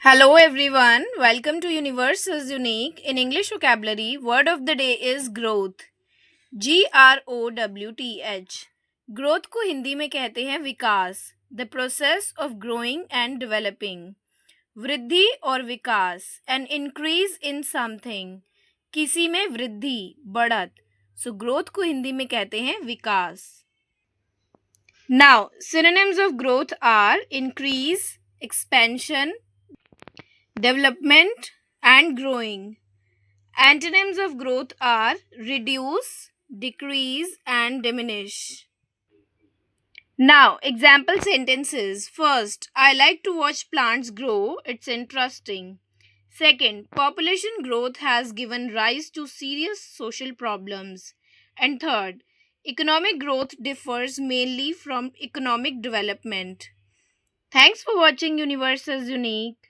Hello everyone, welcome to Universe is Unique. In English vocabulary, word of the day is growth. GROWTH. Growth को हिंदी में कहते हैं विकास. The process of growing and developing. वृद्धि और विकास. An increase in something. किसी में वृद्धि, बढ़त. So growth को हिंदी में कहते हैं विकास. Now, synonyms of growth are increase, expansion, development, and growing. Antonyms of growth are reduce, decrease, and diminish. Now, example sentences. First, I like to watch plants grow, it's interesting. Second, population growth has given rise to serious social problems. And third, economic growth differs mainly from economic development. Thanks for watching Universe is Unique.